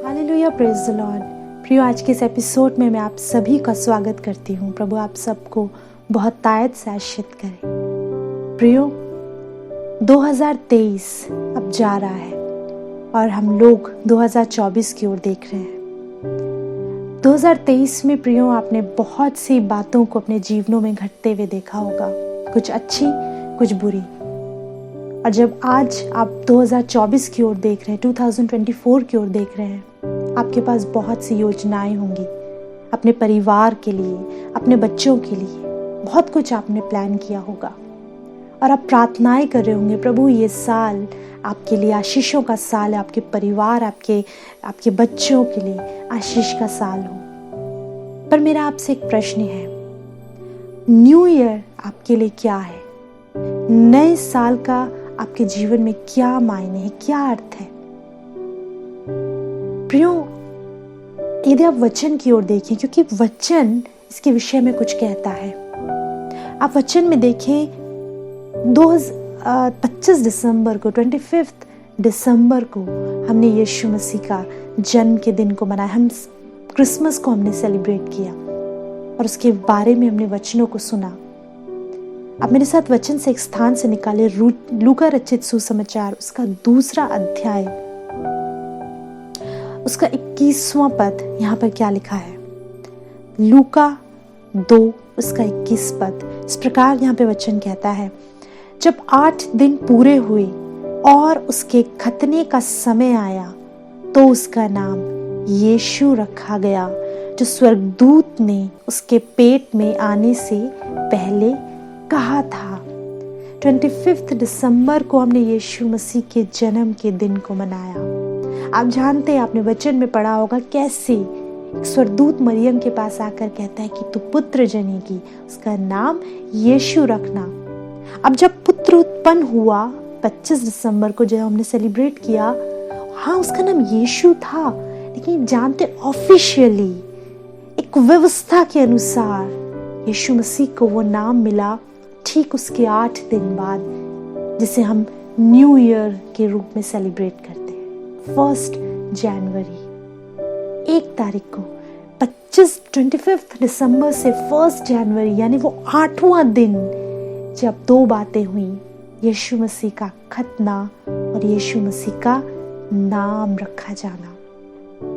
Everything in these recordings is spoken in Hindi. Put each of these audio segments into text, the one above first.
Hallelujah, praise the Lord. प्रियो, आज के इस एपिसोड में मैं आप सभी का स्वागत करती हूँ। प्रभु आप सबको बहुत तायत से आशीषित करे। प्रियो, 2023 अब जा रहा है और हम लोग 2024 की ओर देख रहे हैं। 2023 में प्रियो, आपने बहुत सी बातों को अपने जीवनों में घटते हुए देखा होगा, कुछ अच्छी कुछ बुरी। और जब आज आप 2024 की ओर देख रहे हैं, 2024 की ओर देख रहे हैं, आपके पास बहुत सी योजनाएं होंगी अपने परिवार के लिए, अपने बच्चों के लिए। बहुत कुछ आपने प्लान किया होगा और आप प्रार्थनाएं कर रहे होंगे, प्रभु ये साल आपके लिए आशीषों का साल है, आपके परिवार, आपके बच्चों के लिए आशीष का साल हो। पर मेरा आपसे एक प्रश्न है, न्यू ईयर आपके लिए क्या है? नए साल का आपके जीवन में क्या मायने है, क्या अर्थ है? प्रियो, यदि आप वचन की ओर देखें, क्योंकि वचन इसके विषय में कुछ कहता है। आप वचन में देखें, 25 दिसंबर को, 25 दिसंबर को हमने यीशु मसीह का जन्म के दिन को मनाया। हम क्रिसमस को हमने सेलिब्रेट किया और उसके बारे में हमने वचनों को सुना। आप मेरे साथ वचन से एक स्थान से निकाले, लूका रचित सुसमाचार, उसका 2 अध्याय, उसका 21वां पद। यहाँ पर क्या लिखा है? लूका 2 उसका 21 पद। इस प्रकार यहाँ पे वचन कहता है, जब 8 दिन पूरे हुए और उसके खतने का समय आया तो उसका नाम यीशु रखा गया, जो स्वर्गदूत ने उसके पेट में आने से पहले कहा था। 25 दिसंबर को हमने यीशु मसीह के जन्म के दिन को मनाया। आप जानते हैं, आपने वचन में पढ़ा होगा कैसे स्वर्गदूत मरियम के पास आकर कहता है कि तू पुत्र जनेगी, उसका नाम यीशु रखना। अब जब पुत्र उत्पन्न हुआ 25 दिसंबर को, जब हमने सेलिब्रेट किया, हाँ उसका नाम यीशु था, लेकिन जानते ऑफिशियली एक व्यवस्था के अनुसार यीशु मसीह को वो नाम मिला ठीक उसके 8 दिन बाद, जिसे हम न्यू ईयर के रूप में सेलिब्रेट करते हैं। 1 जनवरी, 1 तारीख को, 25 दिसंबर से 1 जनवरी, यानी वो 8वां दिन, जब 2 बातें हुई, यीशु मसीह का खतना और यीशु मसीह का नाम रखा जाना।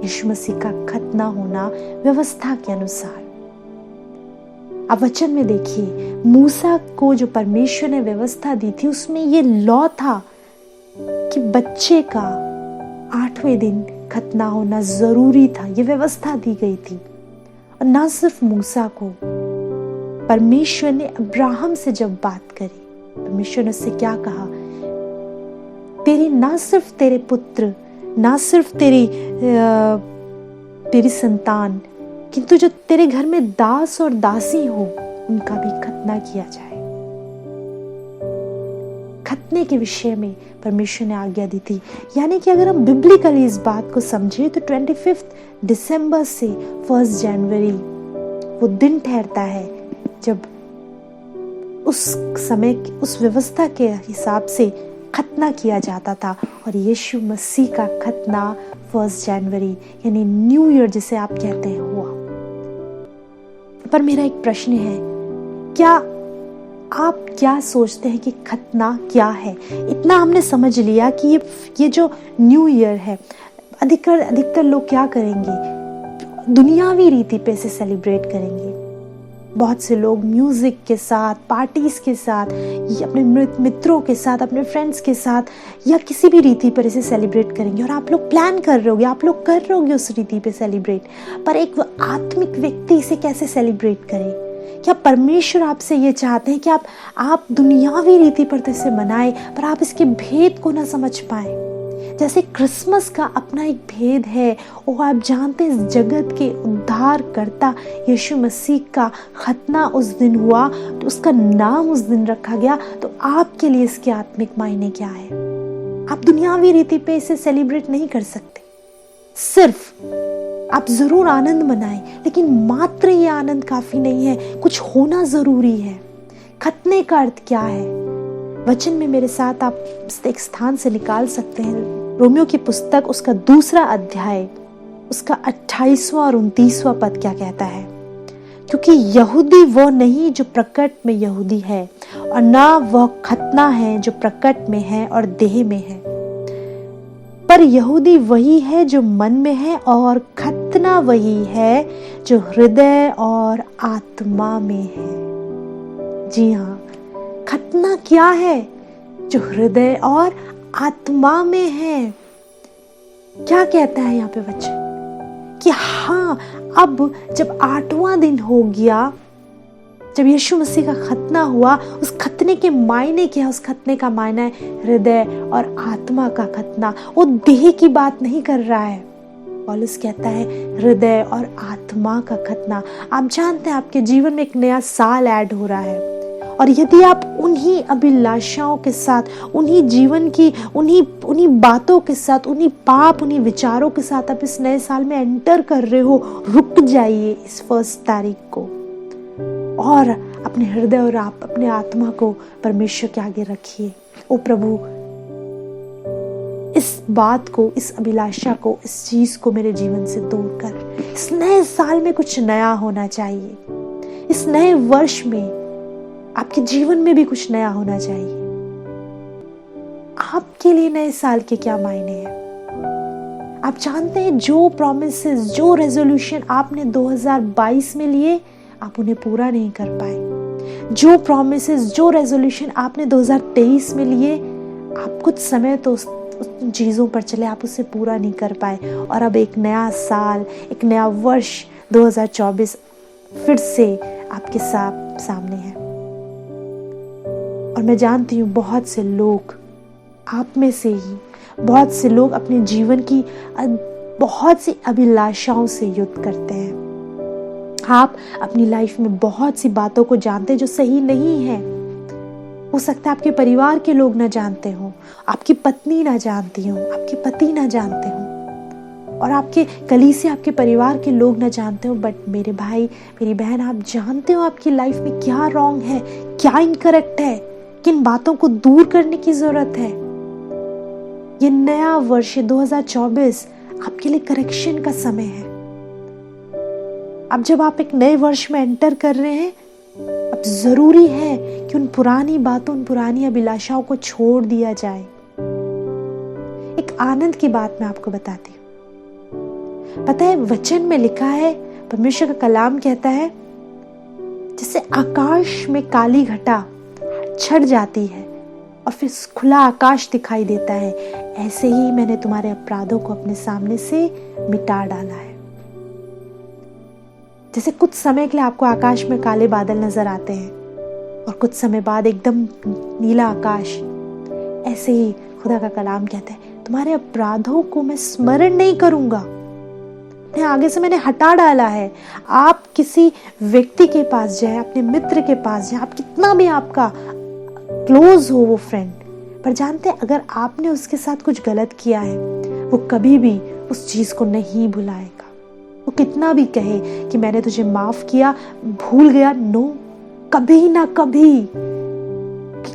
यीशु मसीह का खतना होना व्यवस्था के अनुसार। अब वचन में देखिए, मूसा को जो परमेश्वर ने व्यवस्था दी थी, उसमें ये लॉ था कि बच्चे का 8वें दिन खतना होना जरूरी था। ये व्यवस्था दी गई थी। और ना सिर्फ मूसा को, परमेश्वर ने अब्राहम से जब बात करी, परमेश्वर ने उससे क्या कहा? ना सिर्फ तेरे पुत्र, ना सिर्फ तेरी संतान, किंतु जो तेरे घर में दास और दासी हो, उनका भी खतना किया जाए। खतने के विषय में परमेश्वर ने आज्ञा दी थी। यानी कि अगर हम बिब्लिकली इस बात को समझे तो 25 दिसंबर से 1 जनवरी वो दिन ठहरता है जब उस समय, उस व्यवस्था के हिसाब से खतना किया जाता था। और यीशु मसीह का खतना 1 जनवरी यानी न्यू ईयर जिसे आप कहते हैं हुआ। पर मेरा एक प्रश्न है, क्या आप क्या सोचते हैं कि खतना क्या है? इतना हमने समझ लिया कि ये जो न्यू ईयर है, अधिकतर लोग क्या करेंगे? दुनियावी रीति पे इसे सेलिब्रेट करेंगे। बहुत से लोग म्यूजिक के साथ, पार्टीज के साथ, अपने मित्रों के साथ, अपने फ्रेंड्स के साथ, या किसी भी रीति पर इसे सेलिब्रेट करेंगे। और आप लोग प्लान कर रहे होगे, आप लोग कर रहे होगे उस रीति पे सेलिब्रेट। पर एक आत्मिक व्यक्ति इसे कैसे सेलिब्रेट करे? क्या परमेश्वर आपसे ये चाहते हैं कि आप दुनियावी रीति पर तो इसे मनाएं, पर आप इसके भेद को ना समझ पाए? जैसे क्रिसमस का अपना एक भेद है, और आप जानते हैं इस जगत के उद्धारकर्ता यीशु मसीह का खतना उस दिन हुआ, तो उसका नाम उस दिन रखा गया। तो आपके लिए इसके आत्मिक मायने क्या है? आप दुनियावी रीति पे इसे सेलिब्रेट नहीं कर सकते। सिर्फ आप जरूर आनंद मनाएं, लेकिन मात्र ये आनंद काफी नहीं है, कुछ होना जरूरी है। खतने का अर्थ क्या है? वचन में मेरे साथ आप एक स्थान से निकाल सकते हैं, रोमियो की पुस्तक उसका 2 अध्याय उसका 28वां और 29वां पद क्या कहता है? क्योंकि यहूदी वो नहीं जो प्रकट में यहूदी है, और ना वह खतना है जो प्रकट में है और देह में है, पर यहूदी वही है जो मन में है, और खतना वही है जो हृदय और आत्मा में है। जी हाँ, खतना क्या है? जो हृदय और आत्मा में है। क्या कहता है यहाँ पे वचन? कि हाँ, अब जब 8वां दिन हो गया, जब यीशु मसीह का खतना हुआ, उस खतने के मायने क्या है? उस खतने का मायना है हृदय और आत्मा का खतना। वो देह की बात नहीं कर रहा है। पौलुस कहता है हृदय और आत्मा का खतना। आप जानते हैं आपके जीवन में एक नया साल ऐड हो रहा है, और यदि आप उन्हीं अभिलाषाओं के साथ, उन्हीं जीवन की उन्हीं बातों के साथ, उन्हीं पाप, उन्हीं विचारों के साथ आप इस नए साल में एंटर कर रहे हो, रुक जाइए इस 1 तारीख को और अपने हृदय और आप अपने आत्मा को परमेश्वर के आगे रखिए। ओ प्रभु, इस बात को, इस अभिलाषा को, इस चीज को मेरे जीवन से दूर कर। इस नए साल में कुछ नया होना चाहिए। इस नए वर्ष में आपके जीवन में भी कुछ नया होना चाहिए। आपके लिए नए साल के क्या मायने हैं? आप जानते हैं जो प्रॉमिसेस, जो रेजोल्यूशन आपने 2022 में लिए, आप उन्हें पूरा नहीं कर पाए। जो प्रॉमिसेस, जो रेजोल्यूशन आपने 2023 में लिए, आप कुछ समय तो उस चीजों पर चले, आप उसे पूरा नहीं कर पाए, और अब एक नया साल, एक नया वर्ष 2024 फिर से आपके सामने है। और मैं जानती हूँ बहुत से लोग, आप में से ही बहुत से लोग अपने जीवन की बहुत सी अभिलाषाओं से युद्ध करते हैं। आप अपनी लाइफ में बहुत सी बातों को जानते हैं जो सही नहीं है। हो सकता है आपके परिवार के लोग ना जानते हो, आपकी पत्नी ना जानती हो, आपके पति ना जानते हो, और आपके कलीसिया, आपके परिवार के लोग ना जानते हो, बट मेरे भाई, मेरी बहन, आप जानते हो आपकी लाइफ में क्या रॉन्ग है, क्या इनकरेक्ट है, किन बातों को दूर करने की जरूरत है। ये नया वर्ष 2024 आपके लिए करेक्शन का समय है। अब जब आप एक नए वर्ष में एंटर कर रहे हैं, अब जरूरी है कि उन पुरानी बातों, उन पुरानी अभिलाषाओं को छोड़ दिया जाए। एक आनंद की बात मैं आपको बताती हूँ। पता है, वचन में लिखा है, परमेश्वर का कलाम कहता है, जैसे आकाश में काली घटा छट जाती है और फिर खुला आकाश दिखाई देता है, ऐसे ही मैंने तुम्हारे अपराधों को अपने सामने से मिटा डाला है। जैसे कुछ समय के लिए आपको आकाश में काले बादल नजर आते हैं और कुछ समय बाद एकदम नीला आकाश, ऐसे ही खुदा का कलाम कहता है, तुम्हारे अपराधों को मैं स्मरण नहीं करूंगा, आगे से मैंने हटा डाला है। आप किसी व्यक्ति के पास जाए, अपने मित्र के पास जाए, आप कितना भी आपका क्लोज हो वो फ्रेंड, पर जानते हैं अगर आपने उसके साथ कुछ गलत किया है, वो कभी भी उस चीज को नहीं भुलाएगा। वो कितना भी कहे कि मैंने तुझे माफ किया, भूल गया, नो, कभी ना कभी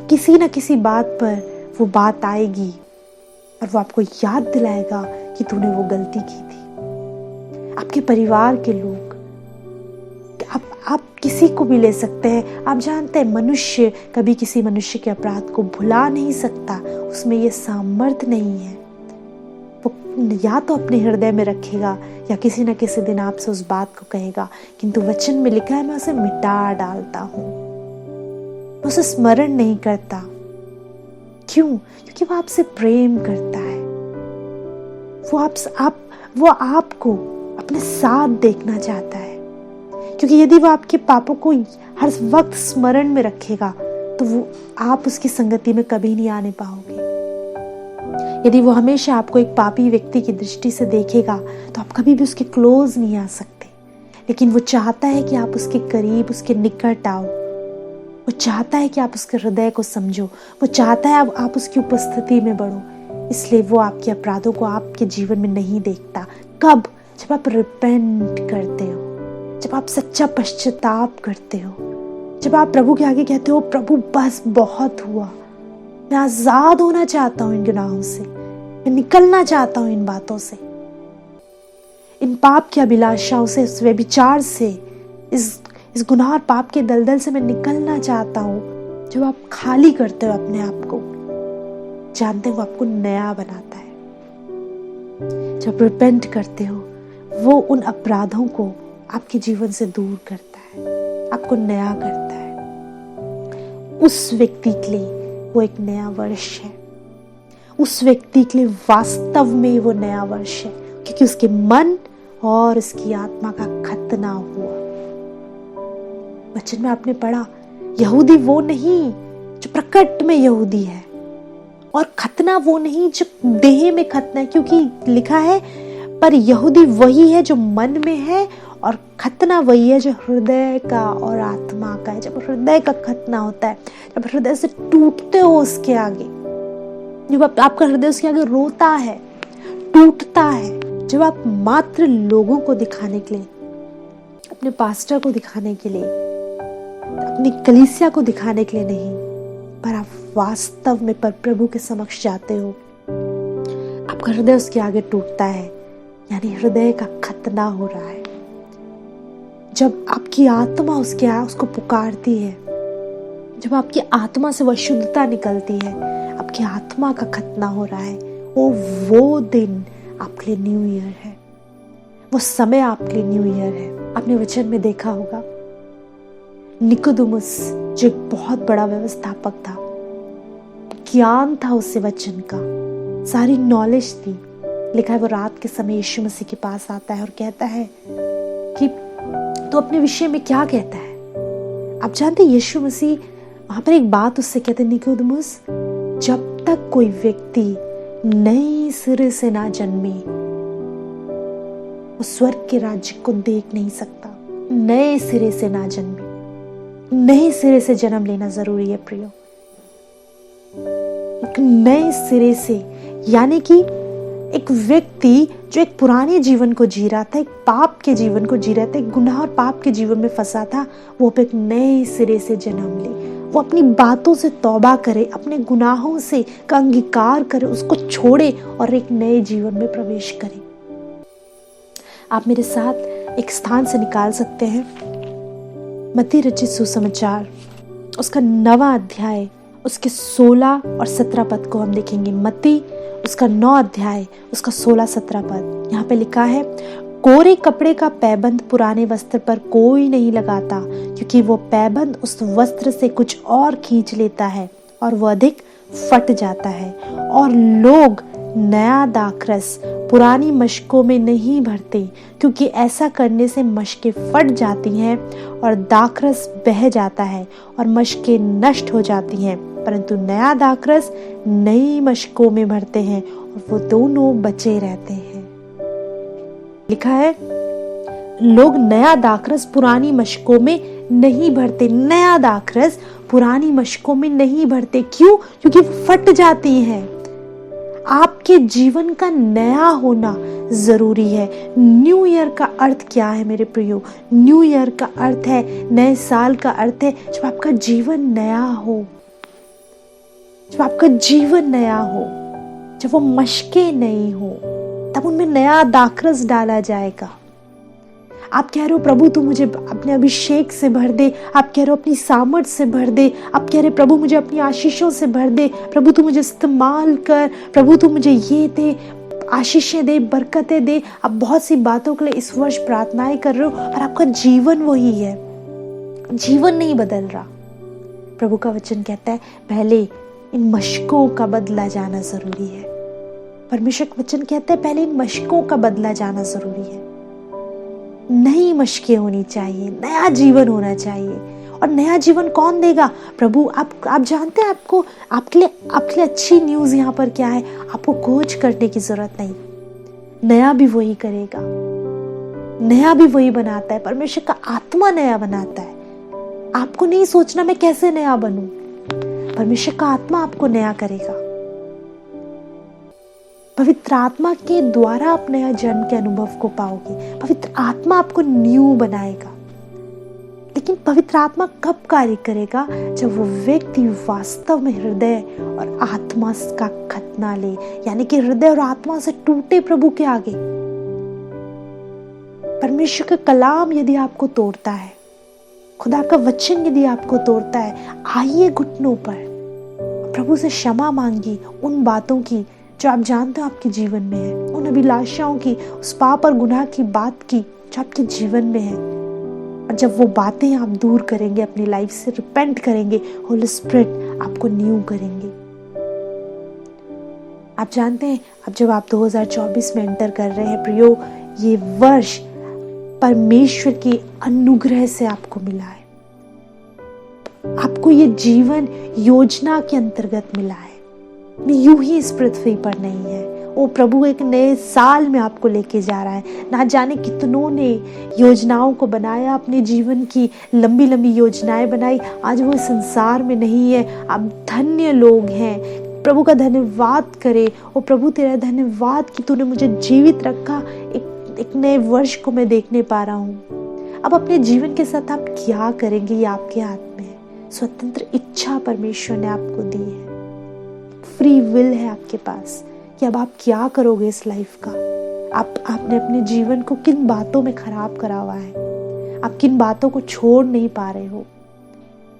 किसी ना किसी बात पर वो बात आएगी और वो आपको याद दिलाएगा कि तूने वो गलती की थी। आपके परिवार के लोग, आप किसी को भी ले सकते हैं। आप जानते हैं मनुष्य कभी किसी मनुष्य के अपराध को भुला नहीं सकता, उसमें ये सामर्थ्य नहीं है। वो या तो अपने हृदय में रखेगा या किसी न किसी दिन आपसे उस बात को कहेगा, किंतु वचन में लिखा है मैं उसे मिटा डालता हूं, उसे स्मरण नहीं करता। क्यों? क्योंकि वो आपसे प्रेम करता है। वो आपको अपने साथ देखना चाहता है, क्योंकि यदि वो आपके पापों को हर वक्त स्मरण में रखेगा तो वो आप उसकी संगति में कभी नहीं आने पाओगे। यदि वो हमेशा आपको एक पापी व्यक्ति की दृष्टि से देखेगा तो आप कभी भी उसके क्लोज नहीं आ सकते। लेकिन वो चाहता है कि आप उसके करीब, उसके निकट आओ। वो चाहता है कि आप उसके हृदय को समझो। वो चाहता है आप उसकी उपस्थिति में बढ़ो। इसलिए वो आपके अपराधों को आपके जीवन में नहीं देखता। कब? जब आप रिपेंट करते हो, जब आप सच्चा पश्चाताप करते हो, जब आप प्रभु के आगे कहते हो, प्रभु बस बहुत हुआ, मैं आजाद होना चाहता हूं इन गुनाहों से, मैं निकलना चाहता हूं इन बातों से। इन पाप की अभिलाषाओं से, इस व्यभिचार से, इस गुनाह और पाप के दलदल से मैं निकलना चाहता हूँ। जब आप खाली करते हो अपने आप को, जानते हो आपको नया बनाता है। जब रिपेंट करते हो, वो उन अपराधों को आपके जीवन से दूर करता है, आपको नया करता है। उस व्यक्ति के लिए वो एक नया वर्ष है, उस व्यक्ति के लिए वास्तव में वो नया वर्ष है, क्योंकि उसके मन और उसकी आत्मा का खतना हुआ। वचन में आपने पढ़ा, यहूदी वो नहीं जो प्रकट में यहूदी है, और खतना वो नहीं जो देह में खतना है, क्योंकि लिखा है पर यहूदी वही है जो मन में है, और खतना वही है जो हृदय का और आत्मा का है। जब हृदय का खतना होता है, जब हृदय से टूटते हो उसके आगे, जब आपका हृदय उसके आगे रोता है, टूटता है, जब आप मात्र लोगों को दिखाने के लिए, अपने पास्टर को दिखाने के लिए, अपनी कलीसिया को दिखाने के लिए नहीं, पर आप वास्तव में पर प्रभु के समक्ष जाते हो, आपका हृदय उसके आगे टूटता है, यानी हृदय का खतना हो रहा है। जब आपकी आत्मा उसको पुकारती है, जब आपकी आत्मा से वह शुद्धता निकलती है, आपकी आत्मा का खतना हो रहा है, वो दिन आपके लिए न्यू ईयर है, वो समय आपके लिए न्यू ईयर है। आपने वचन में देखा होगा, निकोदेमुस जो एक बहुत बड़ा व्यवस्थापक था, ज्ञान था उससे वचन का, सारी नॉलेज थी। लिखा है वो रात के समय यीशु मसीह के पास आता है और कहता है कि तो अपने विषय में क्या कहता है। आप जानते यीशु मसीह वहां पर एक बात उससे कहते, निकोदेमुस, जब तक कोई व्यक्ति नए सिरे से ना जन्मे, वो स्वर्ग के राज्य को देख नहीं सकता। नए सिरे से ना जन्मे, नए सिरे से जन्म लेना जरूरी है प्रियो। एक नए सिरे से, यानी कि एक व्यक्ति जो एक पुराने जीवन को जी रहा था, एक पाप के जीवन को जी रहा था, एक गुनाह और पाप के जीवन में फंसा था, वो एक नए सिरे से जन्म ले, वो अपनी बातों से तौबा करे, अपने गुनाहों से का अंगीकार करे, उसको छोड़े और एक नए जीवन में प्रवेश करे। आप मेरे साथ एक स्थान से निकाल सकते हैं, मत्ती रचित सुसमाचार, उसका 9वां अध्याय, उसके 16 और 17 पद को हम देखेंगे। मत्ती उसका 9 अध्याय, उसका 16-17 पद। यहाँ पे लिखा है, कोरे कपड़े का पैबंद पुराने वस्त्र पर कोई नहीं लगाता, क्योंकि वो पैबंद उस वस्त्र से कुछ और खींच लेता है और वह अधिक फट जाता है। और लोग नया दाखरस पुरानी मशकों में नहीं भरते, क्योंकि ऐसा करने से मशकें फट जाती हैं और दाखरस बह जाता है और मशकें नष्ट हो जाती हैं। परंतु नया दाखरस नई मशकों में भरते हैं और वो दोनों बचे रहते हैं। लिखा है, लोग नया दाखरस पुरानी मशकों में नहीं भरते। नया दाखरस पुरानी मशकों में नहीं भरते। क्यों? क्योंकि फट जाती हैं। आपके जीवन का नया होना जरूरी है। न्यू ईयर का अर्थ क्या है मेरे प्रियो? न्यू ईयर का अर्थ है, नए साल का अर्थ है जब आपका जीवन नया हो, जब आपका जीवन नया हो, जब वो मशकें नई हो, तब उनमें नया दाखरस डाला जाएगा। आप कह रहे हो प्रभु तू मुझे अपने अभिषेक से भर दे, आप कह रहे हो अपनी सामर्थ से भर दे, आप कह रहे प्रभु मुझे अपनी आशीषों से भर दे, प्रभु तू मुझे इस्तेमाल कर, प्रभु तू मुझे ये दे, आशीषें दे, बरकतें दे। आप बहुत सी बातों के लिए इस वर्ष प्रार्थनाएं कर रहे हो और आपका जीवन वही है, जीवन नहीं बदल रहा। प्रभु का वचन कहता है पहले इन मशकों का बदला जाना जरूरी है। परमेश्वर का वचन कहता है पहले इन मशकों का बदला जाना जरूरी है। नई मशकें होनी चाहिए, नया जीवन होना चाहिए। और नया जीवन कौन देगा? प्रभु। आप जानते हैं आपको आपके लिए अच्छी न्यूज यहाँ पर क्या है? आपको खोज करने की जरूरत नहीं, नया भी वही करेगा, नया भी वही बनाता है। परमेश्वर का आत्मा नया बनाता है। आपको नहीं सोचना मैं कैसे नया बनूं, परमेश्वर का आत्मा आपको नया करेगा। पवित्र आत्मा के द्वारा आप नया जन्म के अनुभव को पाओगे। पवित्र आत्मा आपको न्यू बनाएगा। लेकिन पवित्र आत्मा कब कार्य करेगा? जब वो व्यक्ति वास्तव में हृदय और आत्मा का खतना ले, यानी कि हृदय और आत्मा से टूटे प्रभु के आगे। परमेश्वर का कलाम यदि आपको तोड़ता है, खुदा का वचन यदि आपको तोड़ता है, आइए घुटनों पर प्रभु से क्षमा मांगिए उन बातों की जो आप जानते हो आपके जीवन में है, उन अभिलाषाओं की, उस पाप और गुनाह की बात की जो आपके जीवन में है। और जब वो बातें आप दूर करेंगे, अपनी लाइफ से रिपेंट करेंगे, होली स्पिरिट आपको न्यू करेंगे। आप जानते हैं, अब जब आप 2024 में एंटर कर रहे हैं प्रियो, ये वर्ष परमेश्वर की अनुग्रह से आपको मिला है। आपको ये जीवन योजना के अंतर्गत मिला है, यूं ही इस पृथ्वी पर नहीं है। वो प्रभु एक नए साल में आपको लेके जा रहा है। ना जाने कितनों ने योजनाओं को बनाया, अपने जीवन की लंबी लंबी योजनाएं बनाई, आज वो संसार में नहीं है। आप धन्य लोग हैं, प्रभु का धन्यवाद करें। ओ प्रभु तेरा धन्यवाद कि तूने मुझे जीवित रखा, एक नए वर्ष को मैं देखने पा रहा हूँ। अब अपने जीवन के साथ आप क्या करेंगे ये आपके हाथ में है। स्वतंत्र इच्छा परमेश्वर ने आपको दी है, फ्री विल है आपके पास कि अब आप क्या करोगे इस लाइफ का। आपने अपने जीवन को किन बातों में खराब करा हुआ है, आप किन बातों को छोड़ नहीं पा रहे हो,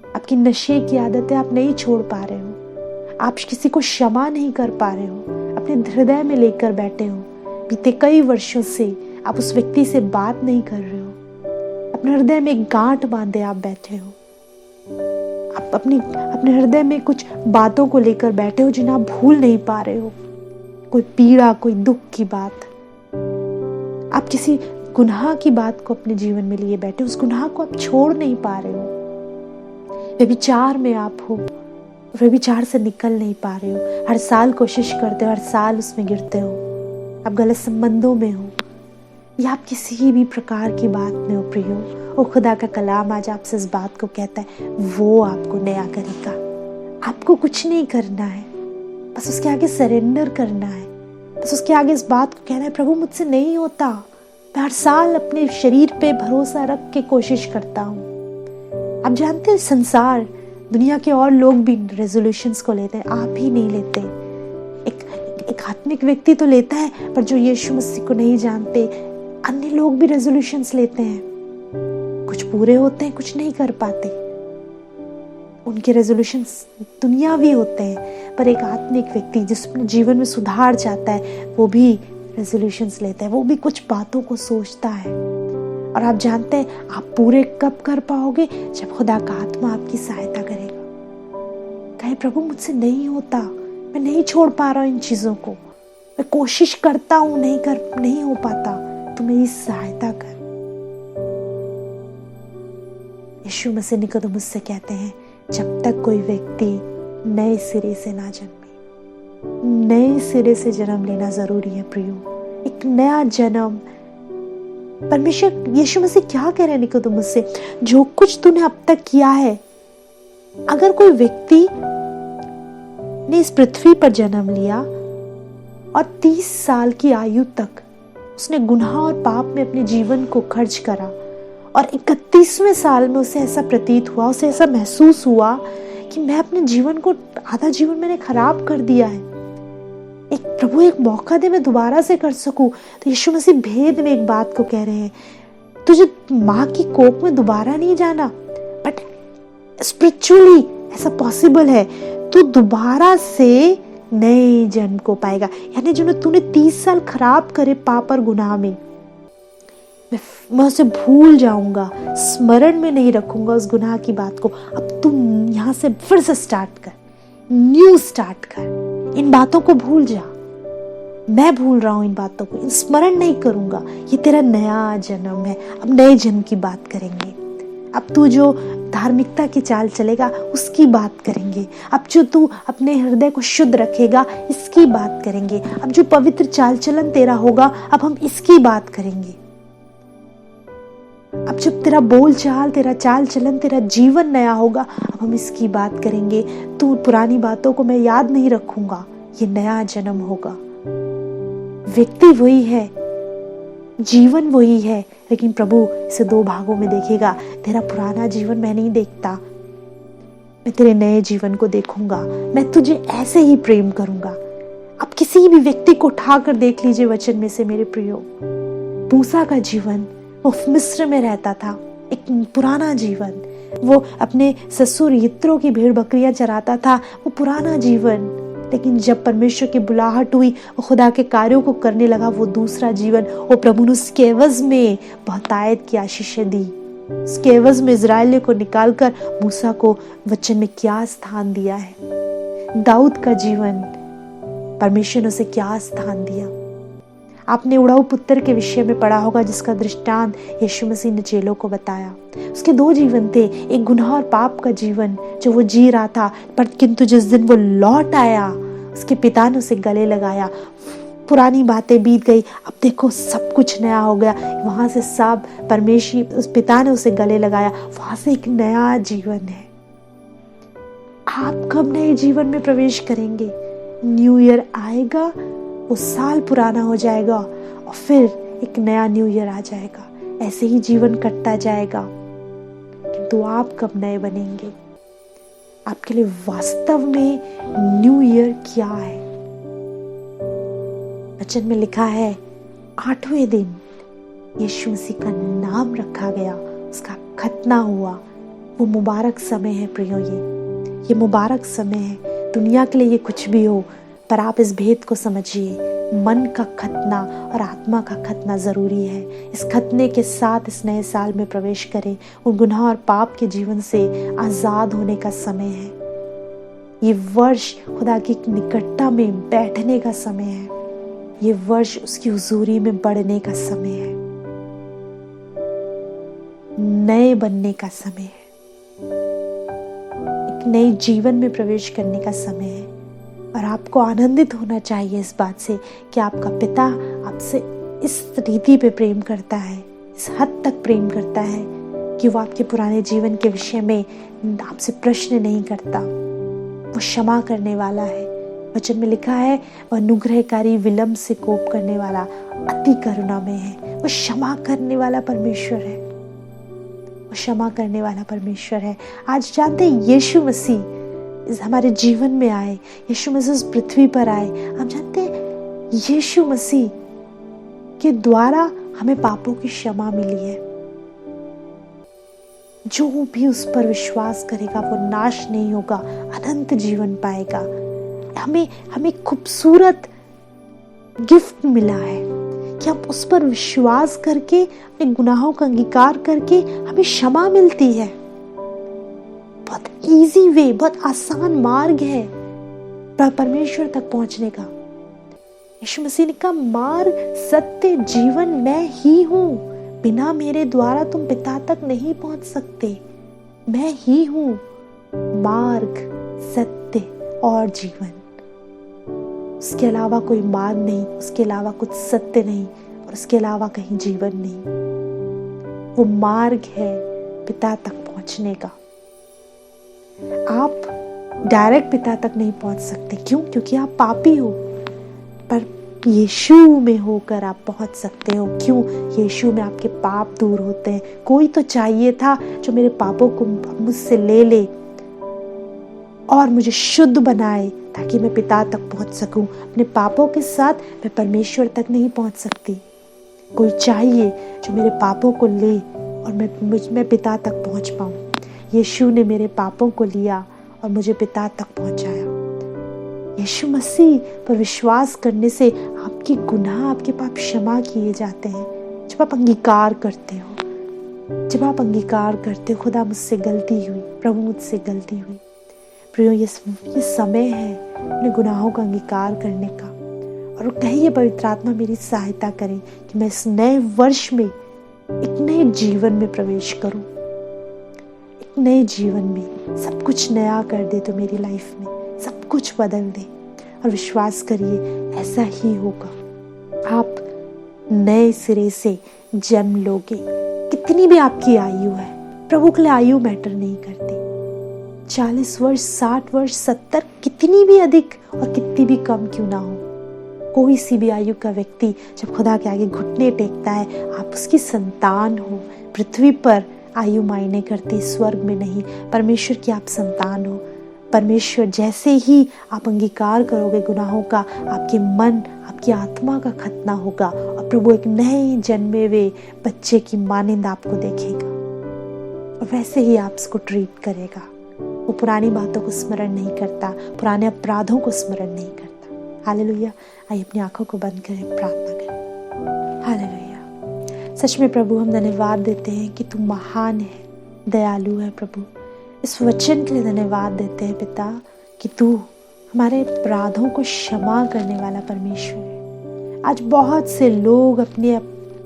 आपकी नशे की आदतें आप नहीं छोड़ पा रहे हो, आप किसी को क्षमा नहीं कर पा रहे हो, अपने हृदय में लेकर बैठे हो। बीते कई वर्षों से आप उस व्यक्ति से बात नहीं कर रहे हो, अपने हृदय में एक गांठ बांधे आप बैठे हो। आप अपने हृदय में कुछ बातों को लेकर बैठे हो जिन्हें आप भूल नहीं पा रहे हो। कोई पीड़ा, कोई दुख की बात, आप किसी गुनाह की बात को अपने जीवन में लिए बैठे हो, उस गुनाह को आप छोड़ नहीं पा रहे हो। व्यभिचार में आप हो, व्यभिचार से निकल नहीं पा रहे हो, हर साल कोशिश करते हो, हर साल उसमें गिरते हो। आप गलत संबंधों में हो या आप किसी भी प्रकार की बात में हो प्रियो, ओ खुदा का कलाम आज आपसे इस बात को कहता है, वो आपको नया करेगा। आपको कुछ नहीं करना है, बस उसके आगे सरेंडर करना है, बस उसके आगे इस बात को कहना है, प्रभु मुझसे नहीं होता। मैं हर साल अपने शरीर पे भरोसा रख के कोशिश करता हूँ। आप जानते हैं संसार, दुनिया के और लोग भी रेजोल्यूशंस को लेते हैं, आप ही नहीं लेते। एक आत्मिक व्यक्ति तो लेता है, पर जो यीशु मसीह को नहीं जानते, अन्य लोग भी रेजोल्यूशंस लेते हैं। कुछ पूरे होते हैं, कुछ नहीं कर पाते। उनके रेजोल्यूशंस दुनियावी होते हैं, पर एक आत्मिक व्यक्ति जिस अपने जीवन में सुधार चाहता है, वो भी रेजोल्यूशंस लेता है, वो भी कुछ बातों को सोचता है। और आप जानते हैं आप पूरे कब कर पाओगे, जब खुदा का आत्मा आपकी सहायता करेगा। कहे प्रभु मुझसे नहीं होता, मैं नहीं छोड़ पा रहा हूं इन चीजों को, मैं कोशिश करता हूं, नहीं हो पाता, तू मेरी सहायता कर। यीशु मसीह निकोदेमुस से कहते हैं, जब तक कोई व्यक्ति नए सिरे से ना जन्मे, नए सिरे से जन्म लेना जरूरी है प्रियो। एक नया जन्म। परमेश्वर यीशु मसीह क्या कह रहे हैं निकोदेमुस से, जो कुछ तूने अब तक किया है, अगर कोई व्यक्ति ने इस पृथ्वी पर जन्म लिया और 30 साल की आयु तक उसने गुनाह और पाप में अपने जीवन को खर्च करा और 31वें साल में उसे ऐसा प्रतीत हुआ, उसे ऐसा महसूस हुआ कि मैं अपने जीवन को, आधा जीवन मैंने खराब कर दिया है, प्रभु एक मौका दे मैं दोबारा से कर सकूं। तो यीशु मसीह भेद में एक बात को कह रहे हैं, तुझे माँ की कोख में दोबारा नहीं जाना, बट स्पिरिचुअली ऐसा पॉसिबल है, तू दोबारा से नए जन्म को पाएगा। यानी जो तूने 30 साल खराब करे पाप और गुनाह में, मैं उसे भूल जाऊंगा, स्मरण में नहीं रखूंगा उस गुनाह की बात को। अब तू यहाँ से फिर से स्टार्ट कर, न्यू स्टार्ट कर, इन बातों को भूल जा। मैं भूल रहा हूं इन बातों को, स्मरण नहीं करूंगा। ये तेरा नया जन्म है। अब नए जन्म की बात करेंगे। अब तू जो धार्मिकता की चाल चलेगा उसकी बात करेंगे। अब जो तू अपने हृदय को शुद्ध रखेगा इसकी बात करेंगे। अब जो पवित्र चाल चलन तेरा होगा, अब हम इसकी बात करेंगे। अब जब तेरा बोल चाल, तेरा चाल चलन, तेरा जीवन नया होगा, अब हम इसकी बात करेंगे। तू पुरानी बातों को मैं याद नहीं रखूंगा। ये नया जन्म होगा। व्यक्ति वही है, जीवन वही है, लेकिन प्रभु इसे 2 भागों में देखेगा। तेरा पुराना जीवन मैं नहीं देखता, मैं तेरे नए जीवन को देखूंगा। मैं तुझे ऐसे ही प्रेम करूंगा। अब किसी भी व्यक्ति को उठाकर देख लीजिए वचन में से मेरे प्रियो, मूसा का जीवन, वो मिस्र में रहता था, एक पुराना जीवन। वो अपने ससुर यित्रो की भेड़ बकरियां चराता था, वो पुराना जीवन। लेकिन जब परमेश्वर की बुलाहट हुई, वो खुदा के कार्यों को करने लगा, वो दूसरा जीवन। वो प्रभु ने उसके एवज में बहुतायत की आशीषें दी। उसके एवज में इजराइलियों को निकालकर मूसा को वचन में क्या स्थान दिया है। दाऊद का जीवन, परमेश्वर ने उसे क्या स्थान दिया। आपने उड़ाऊ पुत्र के विषय में पढ़ा होगा, जिसका दृष्टांत यीशु मसीह ने चेलों को बताया। उसके दो जीवन थे, एक गुनाह और पाप का जीवन जो वो जी रहा था, पर किंतु जिस दिन वो लौट आया, उसके पिता ने उसे गले लगाया। पुरानी बातें बीत गई, अब देखो सब कुछ नया हो गया। वहां से सब परमेश्वर, उस पिता ने उसे गले लगाया, वहां से एक नया जीवन है। आप कब नए जीवन में प्रवेश करेंगे? न्यू ईयर आएगा, वो साल पुराना हो जाएगा और फिर एक नया न्यू ईयर आ जाएगा। ऐसे ही जीवन कटता जाएगा, किंतु आप कब नए बनेंगे? आपके लिए वास्तव में न्यू ईयर क्या है? वचन में लिखा है 8वें दिन यीशु मसीह का नाम रखा गया, उसका खतना हुआ। वो मुबारक समय है प्रियो, ये मुबारक समय है। दुनिया के लिए ये कुछ भी हो, पर आप इस भेद को समझिए, मन का खतना और आत्मा का खतना जरूरी है। इस खतने के साथ इस नए साल में प्रवेश करें। उन गुनाह और पाप के जीवन से आजाद होने का समय है। ये वर्ष खुदा की निकटता में बैठने का समय है। ये वर्ष उसकी हुजूरी में बढ़ने का समय है, नए बनने का समय है, एक नए जीवन में प्रवेश करने का समय है। और आपको आनंदित होना चाहिए इस बात से कि आपका पिता आपसे इस रीति पे प्रेम करता है, इस हद तक प्रेम करता है कि वो आपके पुराने जीवन के विषय में आपसे प्रश्न नहीं करता। वो क्षमा करने वाला है। वचन में लिखा है, वह अनुग्रहकारी, विलंब से कोप करने वाला, अति करुणा में है। वो क्षमा करने वाला परमेश्वर है, वो क्षमा करने वाला परमेश्वर है। आज जानते हैं यीशु मसीह इस हमारे जीवन में आए, यीशु मसीह इस पृथ्वी पर आए। हम जानते हैं यीशु मसीह के द्वारा हमें पापों की क्षमा मिली है। जो भी उस पर विश्वास करेगा वो नाश नहीं होगा, अनंत जीवन पाएगा। हमें खूबसूरत गिफ्ट मिला है कि हम उस पर विश्वास करके, अपने गुनाहों का अंगीकार करके हमें क्षमा मिलती है। बहुत इजी वे, बहुत आसान मार्ग है परमेश्वर तक पहुंचने का। यीशु मसीह ने कहा, मार्ग, सत्य, जीवन मैं ही हूं। बिना मेरे द्वारा तुम पिता तक नहीं पहुंच सकते। मैं ही हूं मार्ग, सत्य और जीवन। उसके अलावा कोई मार्ग नहीं, उसके अलावा कुछ सत्य नहीं और उसके अलावा कहीं जीवन नहीं। वो मार्ग है पिता तक पहुंचने का। आप डायरेक्ट पिता तक नहीं पहुंच सकते। क्यों? क्योंकि आप पापी हो, पर यीशु में होकर आप पहुंच सकते हो। क्यों? यीशु में आपके पाप दूर होते हैं। कोई तो चाहिए था जो मेरे पापों को मुझसे ले ले और मुझे शुद्ध बनाए, ताकि मैं पिता तक पहुंच सकूं। अपने पापों के साथ मैं परमेश्वर तक नहीं पहुंच सकती। कोई चाहिए जो मेरे पापों को ले और मैं पिता तक पहुंच पाऊं। यीशु ने मेरे पापों को लिया और मुझे पिता तक पहुंचाया। यीशु मसीह पर विश्वास करने से आपके गुनाह, आपके पाप क्षमा किए जाते हैं। जब आप अंगीकार करते हो, जब आप अंगीकार करते हो, खुदा मुझसे गलती हुई, प्रभु मुझसे गलती हुई। प्रियो, ये समय है अपने गुनाहों का अंगीकार करने का। और कहिए, पवित्र आत्मा मेरी सहायता करे कि मैं इस नए वर्ष में एक नए जीवन में प्रवेश करूं, एक नए जीवन में सब कुछ नया कर दे तो मेरी लाइफ में सब कुछ बदल दे। और विश्वास करिए ऐसा ही होगा। आप नए सिरे से जन्म लोगे। कितनी भी आपकी आयु है, प्रभु के लिए आयु मैटर नहीं करती। 40 वर्ष, 60 वर्ष, 70, कितनी भी अधिक और कितनी भी कम क्यों ना हो, कोई सी भी आयु का व्यक्ति जब खुदा के आगे घुटने टेकता है, आप उसकी संतान हो। पृथ्वी पर आयु मायने करती, स्वर्ग में नहीं। परमेश्वर की आप संतान हो। परमेश्वर जैसे ही आप अंगीकार करोगे गुनाहों का, आपके मन, आपकी आत्मा का खतना होगा और प्रभु एक नए जन्मे हुए बच्चे की मानिंद आपको देखेगा और वैसे ही आप उसको ट्रीट करेगा। वो पुरानी बातों को स्मरण नहीं करता, पुराने अपराधों को स्मरण नहीं करता। हालेलुया। आइए अपनी आंखों को बंद करें, प्रार्थना करें। हालेलुया। सच में प्रभु हम धन्यवाद देते हैं कि तू महान है, दयालु है प्रभु। इस वचन के लिए धन्यवाद देते हैं पिता कि तू हमारे अपराधों को क्षमा करने वाला परमेश्वर है। आज बहुत से लोग अपने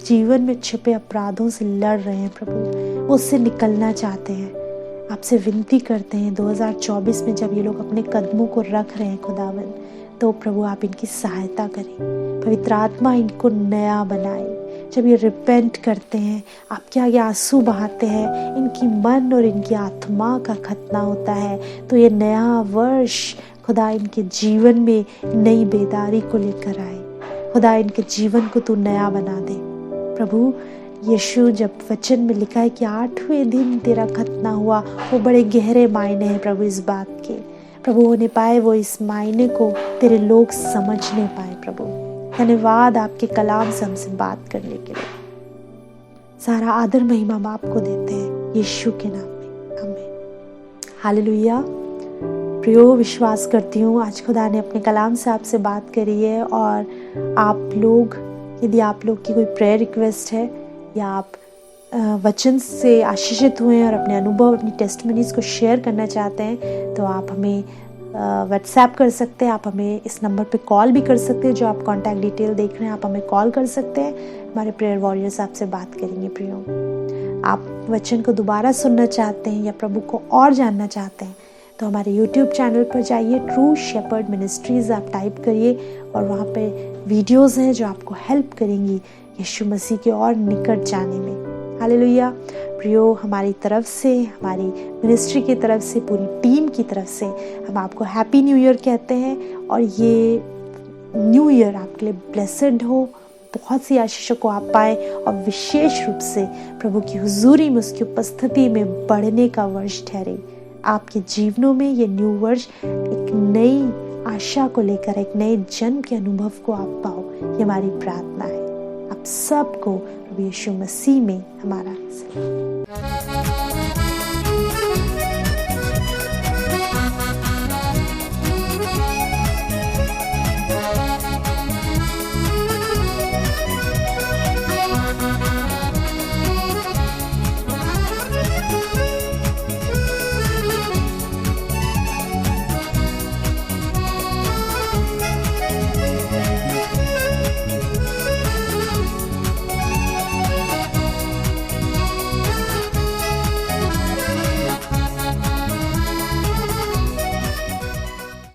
जीवन में छिपे अपराधों से लड़ रहे हैं प्रभु, वो उससे निकलना चाहते हैं। आपसे विनती करते हैं 2024 में जब ये लोग अपने कदमों को रख रहे हैं खुदावन, तो प्रभु आप इनकी सहायता करें, पवित्र आत्मा इनको नया बनाए। जब ये रिपेंट करते हैं, आपके आगे आंसू बहाते हैं, इनकी मन और इनकी आत्मा का खतना होता है, तो ये नया वर्ष खुदा इनके जीवन में नई बेदारी को लेकर आए। खुदा इनके जीवन को तू नया बना दे प्रभु। यीशु जब वचन में लिखा है कि 8वें दिन तेरा खतना हुआ, वो बड़े गहरे मायने हैं प्रभु इस बात के। प्रभु होने पाए वो इस मायने को तेरे लोग समझने पाए प्रभु। धन्यवाद आपके कलाम से हमसे बात करने के लिए। सारा आदर महिमा हम आपको देते हैं यीशु के नाम में, आमीन। हालेलुया। प्रियो, विश्वास करती हूँ आज खुदा ने अपने कलाम से आपसे बात करी है और आप लोग, यदि आप लोग की कोई प्रेयर रिक्वेस्ट है या आप वचन से आशीषित हुए हैं और अपने अनुभव, अपनी टेस्टमनीज को शेयर करना चाहते हैं, तो आप हमें व्हाट्सएप कर सकते हैं। आप हमें इस नंबर पे कॉल भी कर सकते हैं, जो आप कॉन्टैक्ट डिटेल देख रहे हैं, आप हमें कॉल कर सकते हैं। हमारे प्रेयर वॉरियर्स आपसे बात करेंगे। प्रियो, आप वचन को दोबारा सुनना चाहते हैं या प्रभु को और जानना चाहते हैं, तो हमारे YouTube चैनल पर जाइए, ट्रू शेपर्ड मिनिस्ट्रीज आप टाइप करिए और वहाँ पे वीडियोस हैं जो आपको हेल्प करेंगी यीशु मसीह के और निकट जाने में। हालेलुया। प्रियो, हमारी तरफ से, हमारी मिनिस्ट्री की तरफ से, पूरी टीम की तरफ से हम आपको हैप्पी न्यू ईयर कहते हैं और ये न्यू ईयर आपके लिए ब्लेसड हो, बहुत सी आशीषों को आप पाएं और विशेष रूप से प्रभु की हुजूरी में, उसकी उपस्थिति में बढ़ने का वर्ष ठहरे। आपके जीवनों में ये न्यू वर्ष एक नई आशा को लेकर, एक नए जन्म के अनुभव को आप पाओ, ये हमारी प्रार्थना है। आप सबको प्रभु यीशु मसीह में हमारा